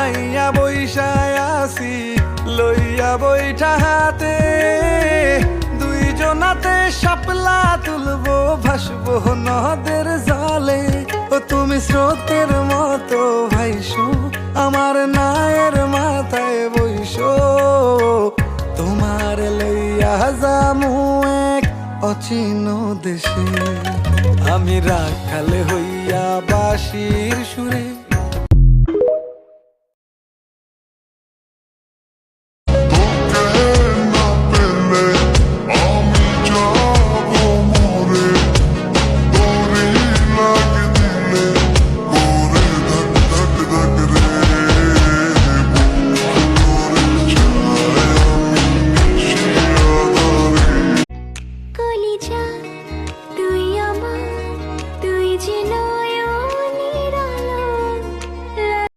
মাইয়া বৈশায় আসি লইয়া বৈঠা হাতে, দুইজনাতে শাপলা তুলবো ভাসবো নদের জলে। ও তুমি স্রোতের মতো ভাইসো আমার নায়ের মাথায় বইসো, তোমার লইয়া যামু এক অচিন দেশে। আমি রাখাল হইয়া বাঁশির সুরে